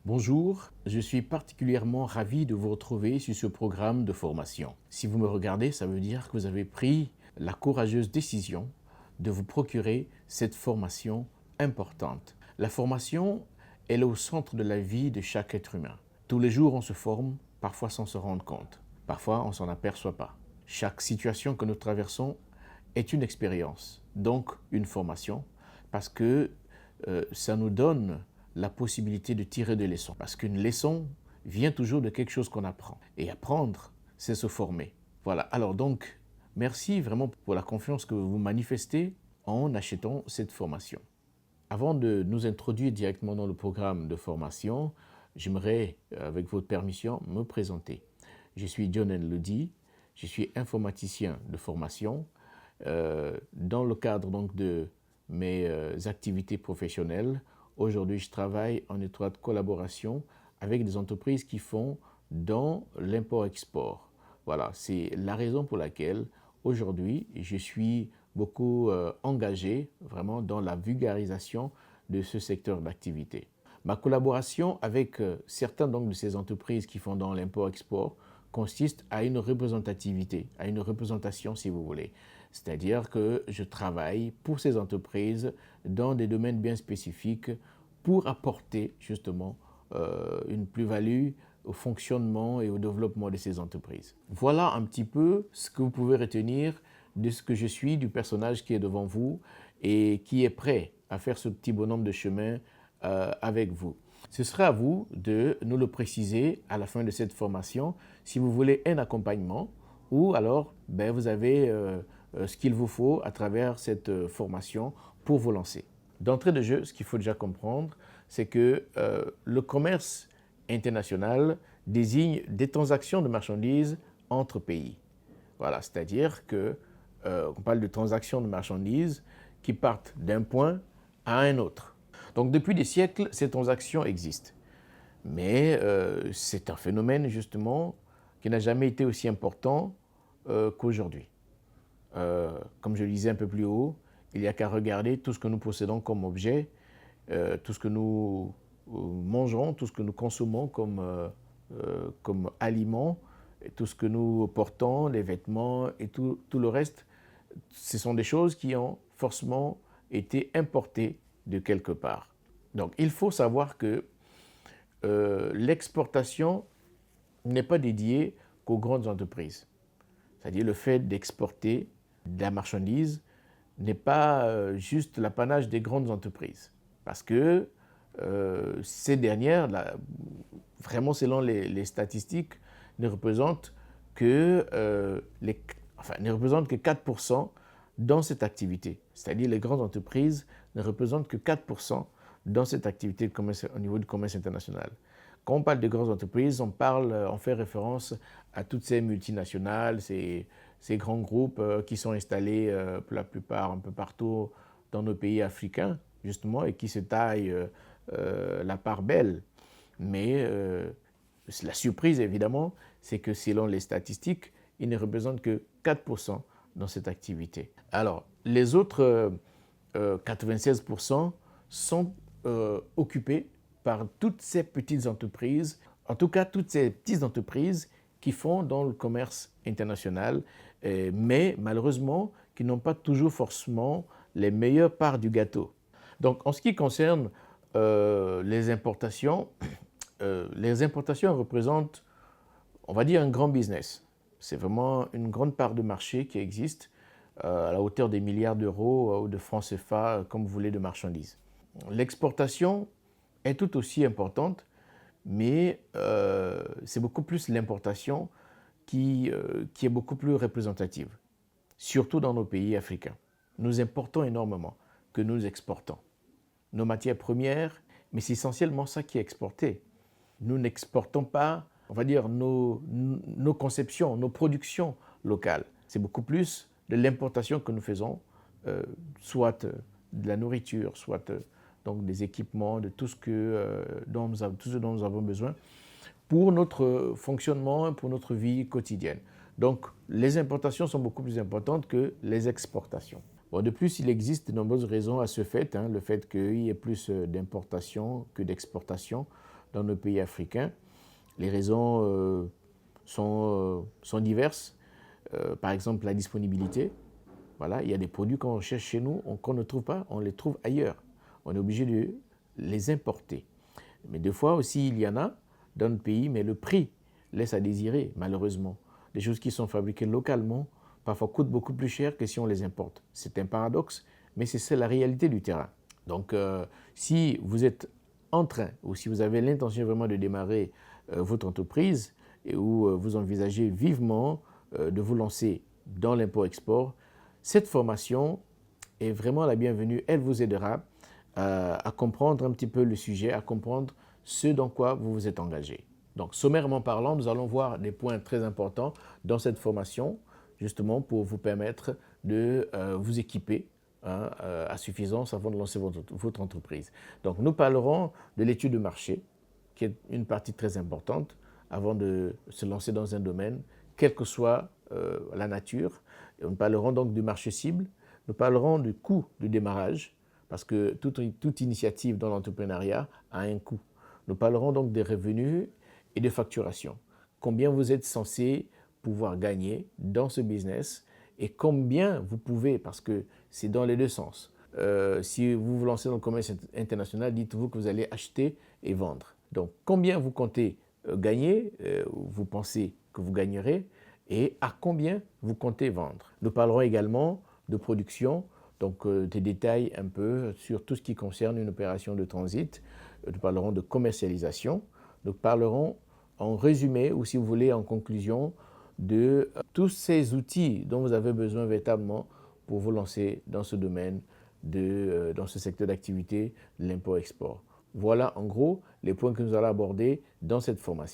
Bonjour, je suis particulièrement ravi de vous retrouver sur ce programme de formation. Si vous me regardez, ça veut dire que vous avez pris la courageuse décision de vous procurer cette formation importante. La formation, elle est au centre de la vie de chaque être humain. Tous les jours, on se forme, parfois sans se rendre compte. Parfois, on ne s'en aperçoit pas. Chaque situation que nous traversons est une expérience, donc une formation, parce que ça nous donne la possibilité de tirer des leçons. Parce qu'une leçon vient toujours de quelque chose qu'on apprend. Et apprendre, c'est se former. Voilà. Alors donc, merci vraiment pour la confiance que vous manifestez en achetant cette formation. Avant de nous introduire directement dans le programme de formation, j'aimerais, avec votre permission, me présenter. Je suis John Nlodi, je suis informaticien de formation. Dans le cadre donc de mes activités professionnelles, aujourd'hui je travaille en étroite collaboration avec des entreprises qui font dans l'import-export. Voilà, c'est la raison pour laquelle aujourd'hui je suis beaucoup engagé vraiment dans la vulgarisation de ce secteur d'activité. Ma collaboration avec certains donc de ces entreprises qui font dans l'import-export consiste à une représentativité, à une représentation si vous voulez. C'est-à-dire que je travaille pour ces entreprises dans des domaines bien spécifiques pour apporter justement une plus-value au fonctionnement et au développement de ces entreprises. Voilà un petit peu ce que vous pouvez retenir de ce que je suis, du personnage qui est devant vous et qui est prêt à faire ce petit bonhomme de chemin avec vous. Ce sera à vous de nous le préciser à la fin de cette formation si vous voulez un accompagnement ou alors vous avez ce qu'il vous faut à travers cette formation pour vous lancer. D'entrée de jeu, ce qu'il faut déjà comprendre, c'est que le commerce international désigne des transactions de marchandises entre pays. Voilà, c'est-à-dire qu'on parle de transactions de marchandises qui partent d'un point à un autre. Donc depuis des siècles, ces transactions existent. Mais c'est un phénomène justement qui n'a jamais été aussi important qu'aujourd'hui. Comme je le disais un peu plus haut, il n'y a qu'à regarder tout ce que nous possédons comme objet, tout ce que nous mangeons, tout ce que nous consommons comme aliments, et tout ce que nous portons, les vêtements et tout le reste. Ce sont des choses qui ont forcément été importées de quelque part. Donc il faut savoir que l'exportation n'est pas dédiée qu'aux grandes entreprises. C'est-à-dire le fait d'exporter de la marchandise n'est pas juste l'apanage des grandes entreprises. Parce que ces dernières, vraiment selon les statistiques, ne représentent que, ne représentent que 4% dans cette activité. C'est-à-dire les grandes entreprises ne représentent que 4% dans cette activité de commerce, au niveau du commerce international. Quand on parle de grandes entreprises, on fait référence à toutes ces multinationales, ces grands groupes qui sont installés pour la plupart un peu partout dans nos pays africains, justement, et qui se taillent la part belle. Mais la surprise, évidemment, c'est que selon les statistiques, ils ne représentent que 4% dans cette activité. Alors, les autres 96% sont occupés par toutes ces petites entreprises, en tout cas toutes ces petites entreprises qui font dans le commerce international, mais malheureusement qui n'ont pas toujours forcément les meilleures parts du gâteau. Donc en ce qui concerne les importations représentent, on va dire, un grand business. C'est vraiment une grande part de marché qui existe à la hauteur des milliards d'euros ou de francs CFA, comme vous voulez, de marchandises. L'exportation est tout aussi importante, mais c'est beaucoup plus l'importation qui est beaucoup plus représentative, surtout dans nos pays africains. Nous importons énormément que nous exportons. Nos matières premières, mais c'est essentiellement ça qui est exporté. Nous n'exportons pas, on va dire, nos conceptions, nos productions locales. C'est beaucoup plus de l'importation que nous faisons, soit de la nourriture, soit donc des équipements, de tout ce dont nous avons besoin pour notre fonctionnement, pour notre vie quotidienne. Donc, les importations sont beaucoup plus importantes que les exportations. Bon, de plus, il existe de nombreuses raisons à ce fait, le fait qu'il y ait plus d'importations que d'exportations. dans nos pays africains. Les raisons sont diverses. Par exemple, la disponibilité. Voilà, il y a des produits qu'on recherche chez nous, qu'on ne trouve pas, on les trouve ailleurs. On est obligé de les importer. Mais des fois aussi, il y en a dans notre pays, mais le prix laisse à désirer, malheureusement. Des choses qui sont fabriquées localement, parfois coûtent beaucoup plus cher que si on les importe. C'est un paradoxe, mais c'est la réalité du terrain. Donc, si vous êtes en train, ou si vous avez l'intention vraiment de démarrer votre entreprise, et où vous envisagez vivement de vous lancer dans l'import-export, cette formation est vraiment la bienvenue. Elle vous aidera à comprendre un petit peu le sujet, à comprendre ce dans quoi vous vous êtes engagé. Donc, sommairement parlant, nous allons voir des points très importants dans cette formation, justement pour vous permettre de vous équiper à suffisance avant de lancer votre entreprise. Donc, nous parlerons de l'étude de marché, qui est une partie très importante avant de se lancer dans un domaine, quelle que soit la nature. Et nous parlerons donc du marché cible, nous parlerons du coût du démarrage, parce que toute initiative dans l'entrepreneuriat a un coût. Nous parlerons donc des revenus et de facturation. Combien vous êtes censé pouvoir gagner dans ce business et combien vous pouvez, parce que c'est dans les deux sens. Si vous vous lancez dans le commerce international, dites-vous que vous allez acheter et vendre. Donc, combien vous comptez gagner, vous pensez que vous gagnerez, et à combien vous comptez vendre. Nous parlerons également de production, donc des détails un peu sur tout ce qui concerne une opération de transit. Nous parlerons de commercialisation. Nous parlerons en résumé, ou si vous voulez en conclusion, de tous ces outils dont vous avez besoin véritablement pour vous lancer dans ce domaine, dans ce secteur d'activité de l'import-export. Voilà en gros les points que nous allons aborder dans cette formation.